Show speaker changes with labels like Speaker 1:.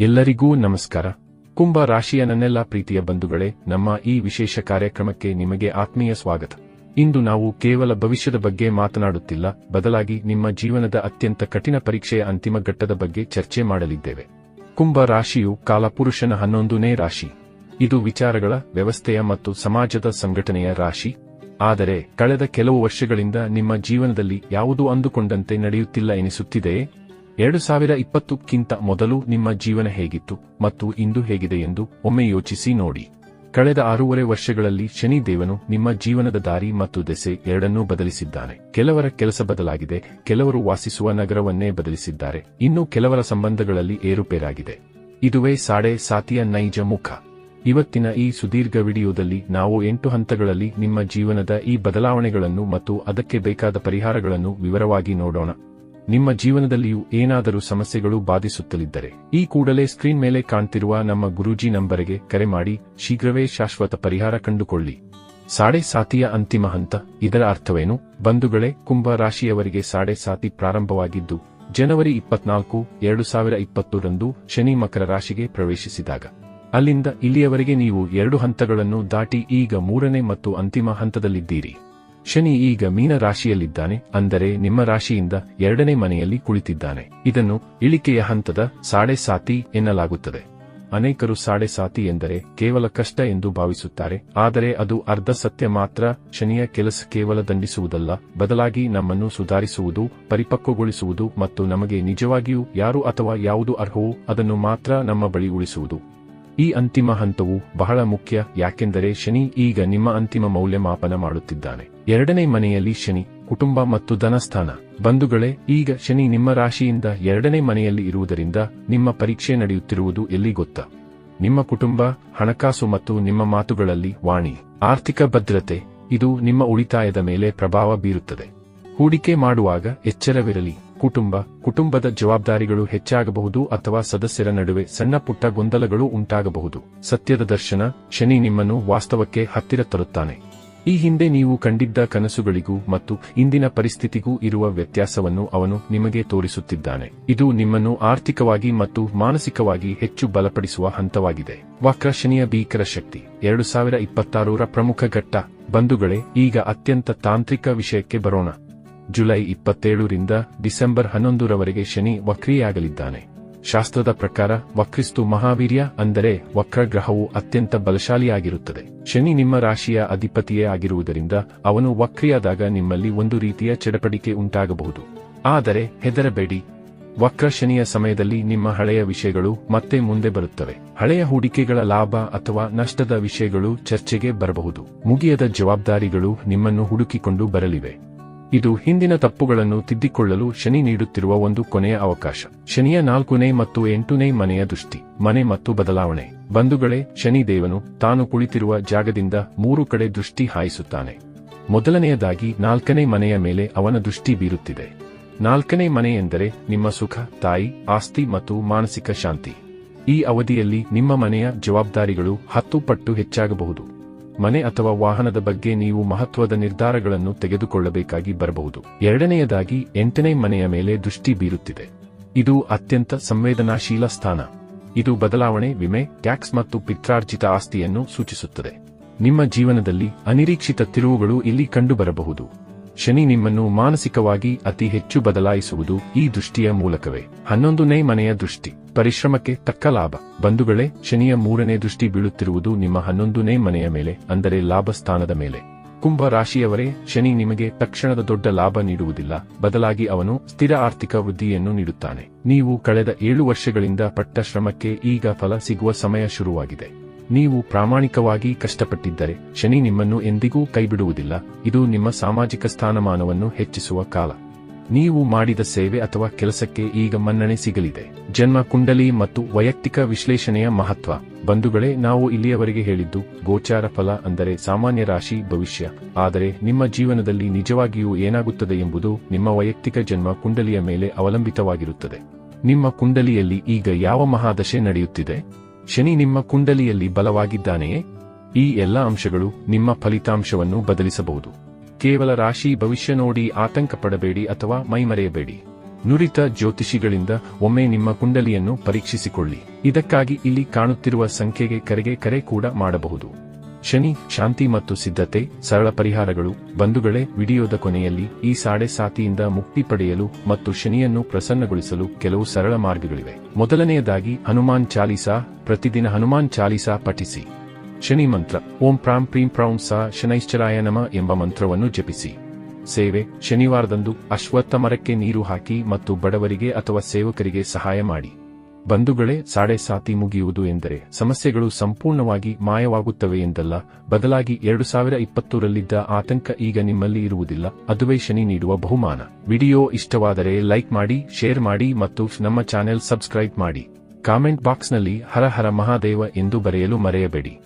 Speaker 1: ಎಲ್ಲರಿಗೂ ನಮಸ್ಕಾರ. ಕುಂಭ ರಾಶಿಯ ನನ್ನೆಲ್ಲ ಪ್ರೀತಿಯ ಬಂಧುಗಳೇ, ನಮ್ಮ ಈ ವಿಶೇಷ ಕಾರ್ಯಕ್ರಮಕ್ಕೆ ನಿಮಗೆ ಆತ್ಮೀಯ ಸ್ವಾಗತ. ಇಂದು ನಾವು ಕೇವಲ ಭವಿಷ್ಯದ ಬಗ್ಗೆ ಮಾತನಾಡುತ್ತಿಲ್ಲ, ಬದಲಾಗಿ ನಿಮ್ಮ ಜೀವನದ ಅತ್ಯಂತ ಕಠಿಣ ಪರೀಕ್ಷೆಯ ಅಂತಿಮ ಘಟ್ಟದ ಬಗ್ಗೆ ಚರ್ಚೆ ಮಾಡಲಿದ್ದೇವೆ. ಕುಂಭ ರಾಶಿಯು ಕಾಲಪುರುಷನ 11ನೇ ರಾಶಿ. ಇದು ವಿಚಾರಗಳ, ವ್ಯವಸ್ಥೆಯ ಮತ್ತು ಸಮಾಜದ ಸಂಘಟನೆಯ ರಾಶಿ. ಆದರೆ ಕಳೆದ ಕೆಲವು ವರ್ಷಗಳಿಂದ ನಿಮ್ಮ ಜೀವನದಲ್ಲಿ ಯಾವುದೂ ಅಂದುಕೊಂಡಂತೆ ನಡೆಯುತ್ತಿಲ್ಲ ಎನಿಸುತ್ತಿದೆಯೇ? 2020ಕ್ಕಿಂತ ಮೊದಲು ನಿಮ್ಮ ಜೀವನ ಹೇಗಿತ್ತು ಮತ್ತು ಇಂದು ಹೇಗಿದೆ ಎಂದು ಒಮ್ಮೆ ಯೋಚಿಸಿ ನೋಡಿ. ಕಳೆದ 6.5 ವರ್ಷಗಳಲ್ಲಿ ಶನಿ ದೇವನು ನಿಮ್ಮ ಜೀವನದ ದಾರಿ ಮತ್ತು ದೆಸೆ ಎರಡನ್ನೂ ಬದಲಿಸಿದ್ದಾನೆ. ಕೆಲವರ ಕೆಲಸ ಬದಲಾಗಿದೆ, ಕೆಲವರು ವಾಸಿಸುವ ನಗರವನ್ನೇ ಬದಲಿಸಿದ್ದಾರೆ, ಇನ್ನು ಕೆಲವರ ಸಂಬಂಧಗಳಲ್ಲಿ ಏರುಪೇರಾಗಿದೆ. ಇದುವೇ ಸಾಡೆ ಸಾತಿಯ ನೈಜ ಮುಖ. ಇವತ್ತಿನ ಈ ಸುದೀರ್ಘ ವಿಡಿಯೋದಲ್ಲಿ ನಾವು 8 ಹಂತಗಳಲ್ಲಿ ನಿಮ್ಮ ಜೀವನದ ಈ ಬದಲಾವಣೆಗಳನ್ನು ಮತ್ತು ಅದಕ್ಕೆ ಬೇಕಾದ ಪರಿಹಾರಗಳನ್ನು ವಿವರವಾಗಿ ನೋಡೋಣ. ನಿಮ್ಮ ಜೀವನದಲ್ಲಿಯೂ ಏನಾದರೂ ಸಮಸ್ಯೆಗಳು ಬಾಧಿಸುತ್ತಲಿದ್ದರೆ ಈ ಕೂಡಲೇ ಸ್ಕ್ರೀನ್ ಮೇಲೆ ಕಾಣ್ತಿರುವ ನಮ್ಮ ಗುರೂಜಿ ನಂಬರಿಗೆ ಕರೆ ಮಾಡಿ ಶೀಘ್ರವೇ ಶಾಶ್ವತ ಪರಿಹಾರ ಕಂಡುಕೊಳ್ಳಿ. ಸಾಡೆ ಸಾತಿಯ ಅಂತಿಮ ಹಂತ. ಇದರ ಅರ್ಥವೇನು? ಬಂಧುಗಳೇ, ಕುಂಭ ರಾಶಿಯವರಿಗೆ ಸಾಡೆ ಸಾತಿ ಪ್ರಾರಂಭವಾಗಿದ್ದು ಜನವರಿ 24, 2020 ರಂದು ಶನಿ ಮಕರ ರಾಶಿಗೆ ಪ್ರವೇಶಿಸಿದಾಗ. ಅಲ್ಲಿಂದ ಇಲ್ಲಿಯವರೆಗೆ ನೀವು 2 ಹಂತಗಳನ್ನು ದಾಟಿ ಈಗ 3ನೇ ಮತ್ತು ಅಂತಿಮ ಹಂತದಲ್ಲಿದ್ದೀರಿ. ಶನಿ ಈಗ ಮೀನ ರಾಶಿಯಲ್ಲಿದ್ದಾನೆ, ಅಂದರೆ ನಿಮ್ಮ ರಾಶಿಯಿಂದ 2ನೇ ಮನೆಯಲ್ಲಿ ಕುಳಿತಿದ್ದಾನೆ. ಇದನ್ನು ಇಳಿಕೆಯ ಹಂತದ ಸಾಡೆ ಸಾತಿ ಎನ್ನಲಾಗುತ್ತದೆ. ಅನೇಕರು ಸಾಡೆ ಸಾತಿ ಎಂದರೆ ಕೇವಲ ಕಷ್ಟ ಎಂದು ಭಾವಿಸುತ್ತಾರೆ, ಆದರೆ ಅದು ಅರ್ಧ ಸತ್ಯ ಮಾತ್ರ. ಶನಿಯ ಕೆಲಸ ಕೇವಲ ದಂಡಿಸುವುದಲ್ಲ, ಬದಲಾಗಿ ನಮ್ಮನ್ನು ಸುಧಾರಿಸುವುದು, ಪರಿಪಕ್ವಗೊಳಿಸುವುದು ಮತ್ತು ನಮಗೆ ನಿಜವಾಗಿಯೂ ಯಾರು ಅಥವಾ ಯಾವುದು ಅರ್ಹವೋ ಅದನ್ನು ಮಾತ್ರ ನಮ್ಮ ಬಳಿ ಉಳಿಸುವುದು. ಈ ಅಂತಿಮ ಹಂತವು ಬಹಳ ಮುಖ್ಯ, ಯಾಕೆಂದರೆ ಶನಿ ಈಗ ನಿಮ್ಮ ಅಂತಿಮ ಮೌಲ್ಯಮಾಪನ ಮಾಡುತ್ತಿದ್ದಾನೆ. 2ನೇ ಮನೆಯಲ್ಲಿ ಶನಿ, ಕುಟುಂಬ ಮತ್ತು ಧನಸ್ಥಾನ. ಬಂಧುಗಳೇ, ಈಗ ಶನಿ ನಿಮ್ಮ ರಾಶಿಯಿಂದ 2ನೇ ಮನೆಯಲ್ಲಿ ಇರುವುದರಿಂದ ನಿಮ್ಮ ಪರೀಕ್ಷೆ ನಡೆಯುತ್ತಿರುವುದು ಎಲ್ಲಿ ಗೊತ್ತಾ? ನಿಮ್ಮ ಕುಟುಂಬ, ಹಣಕಾಸು ಮತ್ತು ನಿಮ್ಮ ಮಾತುಗಳಲ್ಲಿ ವಾಣಿ. ಆರ್ಥಿಕ ಭದ್ರತೆ. ಇದು ನಿಮ್ಮ ಉಳಿತಾಯದ ಮೇಲೆ ಪ್ರಭಾವ ಬೀರುತ್ತದೆ. ಹೂಡಿಕೆ ಮಾಡುವಾಗ ಎಚ್ಚರವಿರಲಿ. ಕುಟುಂಬದ ಜವಾಬ್ದಾರಿಗಳು ಹೆಚ್ಚಾಗಬಹುದು ಅಥವಾ ಸದಸ್ಯರ ನಡುವೆ ಸಣ್ಣ ಪುಟ್ಟ ಗೊಂದಲಗಳು ಉಂಟಾಗಬಹುದು. ಸತ್ಯದ ದರ್ಶನ. ಶನಿ ನಿಮ್ಮನ್ನು ವಾಸ್ತವಕ್ಕೆ ಹತ್ತಿರ ತರುತ್ತಾನೆ. ಈ ಹಿಂದೆ ನೀವು ಕಂಡಿದ್ದ ಕನಸುಗಳಿಗೂ ಮತ್ತು ಇಂದಿನ ಪರಿಸ್ಥಿತಿಗೂ ಇರುವ ವ್ಯತ್ಯಾಸವನ್ನು ಅವನು ನಿಮಗೆ ತೋರಿಸುತ್ತಿದ್ದಾನೆ. ಇದು ನಿಮ್ಮನ್ನು ಆರ್ಥಿಕವಾಗಿ ಮತ್ತು ಮಾನಸಿಕವಾಗಿ ಹೆಚ್ಚು ಬಲಪಡಿಸುವ ಹಂತವಾಗಿದೆ. ವಕ್ರ ಶನಿಯ ಭೀಕರ ಶಕ್ತಿ. 2026ರ ಪ್ರಮುಖ ಘಟ್ಟ. ಬಂಧುಗಳೇ, ಈಗ ಅತ್ಯಂತ ತಾಂತ್ರಿಕ ವಿಷಯಕ್ಕೆ ಬರೋಣ. ಜುಲೈ 27 ರಿಂದ ಡಿಸೆಂಬರ್ 11 ರವರೆಗೆ ಶನಿ ವಕ್ರಿಯಾಗಲಿದ್ದಾನೆ. ಶಾಸ್ತ್ರದ ಪ್ರಕಾರ ವಕ್ರಿಸ್ತು ಮಹಾವೀರ್ಯ, ಅಂದರೆ ವಕ್ರ ಗ್ರಹವು ಅತ್ಯಂತ ಬಲಶಾಲಿಯಾಗಿರುತ್ತದೆ. ಶನಿ ನಿಮ್ಮ ರಾಶಿಯ ಅಧಿಪತಿಯೇ ಆಗಿರುವುದರಿಂದ ಅವನು ವಕ್ರಿಯಾದಾಗ ನಿಮ್ಮಲ್ಲಿ ಒಂದು ರೀತಿಯ ಚಡಪಡಿಕೆ ಉಂಟಾಗಬಹುದು. ಆದರೆ ಹೆದರಬೇಡಿ. ವಕ್ರ ಶನಿಯ ಸಮಯದಲ್ಲಿ ನಿಮ್ಮ ಹಳೆಯ ವಿಷಯಗಳು ಮತ್ತೆ ಮುಂದೆ ಬರುತ್ತವೆ. ಹಳೆಯ ಹೂಡಿಕೆಗಳ ಲಾಭ ಅಥವಾ ನಷ್ಟದ ವಿಷಯಗಳು ಚರ್ಚೆಗೆ ಬರಬಹುದು. ಮುಗಿಯದ ಜವಾಬ್ದಾರಿಗಳು ನಿಮ್ಮನ್ನು ಹುಡುಕಿಕೊಂಡು ಬರಲಿವೆ. ಇದು ಹಿಂದಿನ ತಪ್ಪುಗಳನ್ನು ತಿದ್ದಿಕೊಳ್ಳಲು ಶನಿ ನೀಡುತ್ತಿರುವ ಒಂದು ಕೊನೆಯ ಅವಕಾಶ. ಶನಿಯ 4ನೇ ಮತ್ತು 8ನೇ ಮನೆಯ ದೃಷ್ಟಿ. ಮನೆ ಮತ್ತು ಬದಲಾವಣೆ. ಬಂಧುಗಳೇ, ಶನಿ ದೇವನು ತಾನು ಕುಳಿತಿರುವ ಜಾಗದಿಂದ 3 ಕಡೆ ದೃಷ್ಟಿ ಹಾಯಿಸುತ್ತಾನೆ. ಮೊದಲನೆಯದಾಗಿ 4ನೇ ಮನೆಯ ಮೇಲೆ ಅವನ ದೃಷ್ಟಿ ಬೀರುತ್ತಿದೆ. 4ನೇ ಮನೆ ಎಂದರೆ ನಿಮ್ಮ ಸುಖ, ತಾಯಿ, ಆಸ್ತಿ ಮತ್ತು ಮಾನಸಿಕ ಶಾಂತಿ. ಈ ಅವಧಿಯಲ್ಲಿ ನಿಮ್ಮ ಮನೆಯ ಜವಾಬ್ದಾರಿಗಳು 10 ಪಟ್ಟು ಹೆಚ್ಚಾಗಬಹುದು. ಮನೆ ಅಥವಾ ವಾಹನದ ಬಗ್ಗೆ ನೀವು ಮಹತ್ವದ ನಿರ್ಧಾರಗಳನ್ನು ತೆಗೆದುಕೊಳ್ಳಬೇಕಾಗಿ ಬರಬಹುದು. 2ನೇಯದಾಗಿ 8ನೇ ಮನೆಯ ಮೇಲೆ ದೃಷ್ಟಿ ಬೀರುತ್ತಿದೆ. ಇದು ಅತ್ಯಂತ ಸಂವೇದನಾಶೀಲ ಸ್ಥಾನ. ಇದು ಬದಲಾವಣೆ, ವಿಮೆ, ಟ್ಯಾಕ್ಸ್ ಮತ್ತು ಪಿತ್ರಾರ್ಜಿತ ಆಸ್ತಿಯನ್ನು ಸೂಚಿಸುತ್ತದೆ. ನಿಮ್ಮ ಜೀವನದಲ್ಲಿ ಅನಿರೀಕ್ಷಿತ ತಿರುವುಗಳು ಇಲ್ಲಿ ಕಂಡುಬರಬಹುದು. ಶನಿ ನಿಮ್ಮನ್ನು ಮಾನಸಿಕವಾಗಿ ಅತಿ ಹೆಚ್ಚು ಬದಲಾಯಿಸುವುದು ಈ ದೃಷ್ಟಿಯ ಮೂಲಕವೇ. 11ನೇ ಮನೆಯ ದೃಷ್ಟಿ. ಪರಿಶ್ರಮಕ್ಕೆ ತಕ್ಕ ಲಾಭ. ಬಂಧುಗಳೇ, ಶನಿಯ 3ನೇ ದೃಷ್ಟಿ ಬೀಳುತ್ತಿರುವುದು ನಿಮ್ಮ 11ನೇ ಮನೆಯ ಮೇಲೆ, ಅಂದರೆ ಲಾಭ ಸ್ಥಾನದ ಮೇಲೆ. ಕುಂಭ ರಾಶಿಯವರೇ, ಶನಿ ನಿಮಗೆ ತಕ್ಷಣದ ದೊಡ್ಡ ಲಾಭ ನೀಡುವುದಿಲ್ಲ, ಬದಲಾಗಿ ಅವನು ಸ್ಥಿರ ಆರ್ಥಿಕ ವೃದ್ಧಿಯನ್ನು ನೀಡುತ್ತಾನೆ. ನೀವು ಕಳೆದ 7 ವರ್ಷಗಳಿಂದ ಪಟ್ಟ ಶ್ರಮಕ್ಕೆ ಈಗ ಫಲ ಸಿಗುವ ಸಮಯ ಶುರುವಾಗಿದೆ. ನೀವು ಪ್ರಾಮಾಣಿಕವಾಗಿ ಕಷ್ಟಪಟ್ಟಿದ್ದರೆ ಶನಿ ನಿಮ್ಮನ್ನು ಎಂದಿಗೂ ಕೈಬಿಡುವುದಿಲ್ಲ. ಇದು ನಿಮ್ಮ ಸಾಮಾಜಿಕ ಸ್ಥಾನಮಾನವನ್ನು ಹೆಚ್ಚಿಸುವ ಕಾಲ. ನೀವು ಮಾಡಿದ ಸೇವೆ ಅಥವಾ ಕೆಲಸಕ್ಕೆ ಈಗ ಮನ್ನಣೆ ಸಿಗಲಿದೆ. ಜನ್ಮ ಕುಂಡಲಿ ಮತ್ತು ವೈಯಕ್ತಿಕ ವಿಶ್ಲೇಷಣೆಯ ಮಹತ್ವ. ಬಂಧುಗಳೇ, ನಾವು ಇಲ್ಲಿಯವರೆಗೆ ಹೇಳಿದ್ದು ಗೋಚಾರ ಫಲ, ಅಂದರೆ ಸಾಮಾನ್ಯ ರಾಶಿ ಭವಿಷ್ಯ. ಆದರೆ ನಿಮ್ಮ ಜೀವನದಲ್ಲಿ ನಿಜವಾಗಿಯೂ ಏನಾಗುತ್ತದೆ ಎಂಬುದು ನಿಮ್ಮ ವೈಯಕ್ತಿಕ ಜನ್ಮ ಕುಂಡಲಿಯ ಮೇಲೆ ಅವಲಂಬಿತವಾಗಿರುತ್ತದೆ. ನಿಮ್ಮ ಕುಂಡಲಿಯಲ್ಲಿ ಈಗ ಯಾವ ಮಹಾದಶೆ ನಡೆಯುತ್ತಿದೆ? ಶನಿ ನಿಮ್ಮ ಕುಂಡಲಿಯಲ್ಲಿ ಬಲವಾಗಿದ್ದಾನೆಯೇ? ಈ ಎಲ್ಲ ಅಂಶಗಳು ನಿಮ್ಮ ಫಲಿತಾಂಶವನ್ನು ಬದಲಿಸಬಹುದು. ಕೇವಲ ರಾಶಿ ಭವಿಷ್ಯ ನೋಡಿ ಆತಂಕ ಪಡಬೇಡಿ ಅಥವಾ ಮೈಮರೆಯಬೇಡಿ. ನುರಿತ ಜ್ಯೋತಿಷಿಗಳಿಂದ ಒಮ್ಮೆ ನಿಮ್ಮ ಕುಂಡಲಿಯನ್ನು ಪರೀಕ್ಷಿಸಿಕೊಳ್ಳಿ. ಇದಕ್ಕಾಗಿ ಇಲ್ಲಿ ಕಾಣುತ್ತಿರುವ ಸಂಖ್ಯೆಗೆ ಕರೆ ಕೂಡ ಮಾಡಬಹುದು. ಶನಿ ಶಾಂತಿ ಮತ್ತು ಸಿದ್ಧತೆ ಸರಳ ಪರಿಹಾರಗಳು. ಬಂಧುಗಳೇ, ವಿಡಿಯೋದ ಕೊನೆಯಲ್ಲಿ ಈ ಸಾಡೆ ಸಾತಿಯಿಂದ ಮುಕ್ತಿ ಪಡೆಯಲು ಮತ್ತು ಶನಿಯನ್ನು ಪ್ರಸನ್ನಗೊಳಿಸಲು ಕೆಲವು ಸರಳ ಮಾರ್ಗಗಳಿವೆ. ಮೊದಲನೆಯದಾಗಿ ಹನುಮಾನ್ ಚಾಲೀಸಾ. ಪ್ರತಿದಿನ ಹನುಮಾನ್ ಚಾಲೀಸಾ ಪಠಿಸಿ. ಶನಿ ಮಂತ್ರ ಓಂ ಪ್ರಾಂ ಪ್ರೀಂ ಪ್ರೌಂ ಸ ಶನೈಶ್ಚರಾಯ ನಮಃ ಎಂಬ ಮಂತ್ರವನ್ನು ಜಪಿಸಿ. ಸೇವೆ ಶನಿವಾರದಂದು ಅಶ್ವತ್ಥ ಮರಕ್ಕೆ ನೀರು ಹಾಕಿ ಮತ್ತು ಬಡವರಿಗೆ ಅಥವಾ ಸೇವಕರಿಗೆ ಸಹಾಯ ಮಾಡಿ. ಬಂಧುಗಳೇ, ಸಾಡೆ ಸಾತಿ ಮುಗಿಯುವುದು ಎಂದರೆ ಸಮಸ್ಯೆಗಳು ಸಂಪೂರ್ಣವಾಗಿ ಮಾಯವಾಗುತ್ತವೆ ಎಂದಲ್ಲ, ಬದಲಾಗಿ 2020ರಲ್ಲಿದ್ದ ಆತಂಕ ಈಗ ನಿಮ್ಮಲ್ಲಿ ಇರುವುದಿಲ್ಲ. ಅದುವೇ ಶನಿ ನೀಡುವ ಬಹುಮಾನ. ವಿಡಿಯೋ ಇಷ್ಟವಾದರೆ ಲೈಕ್ ಮಾಡಿ, ಶೇರ್ ಮಾಡಿ ಮತ್ತು ನಮ್ಮ ಚಾನೆಲ್ ಸಬ್ಸ್ಕ್ರೈಬ್ ಮಾಡಿ. ಕಾಮೆಂಟ್ ಬಾಕ್ಸ್ನಲ್ಲಿ ಹರ ಹರ ಮಹಾದೇವ ಎಂದು ಬರೆಯಲು ಮರೆಯಬೇಡಿ.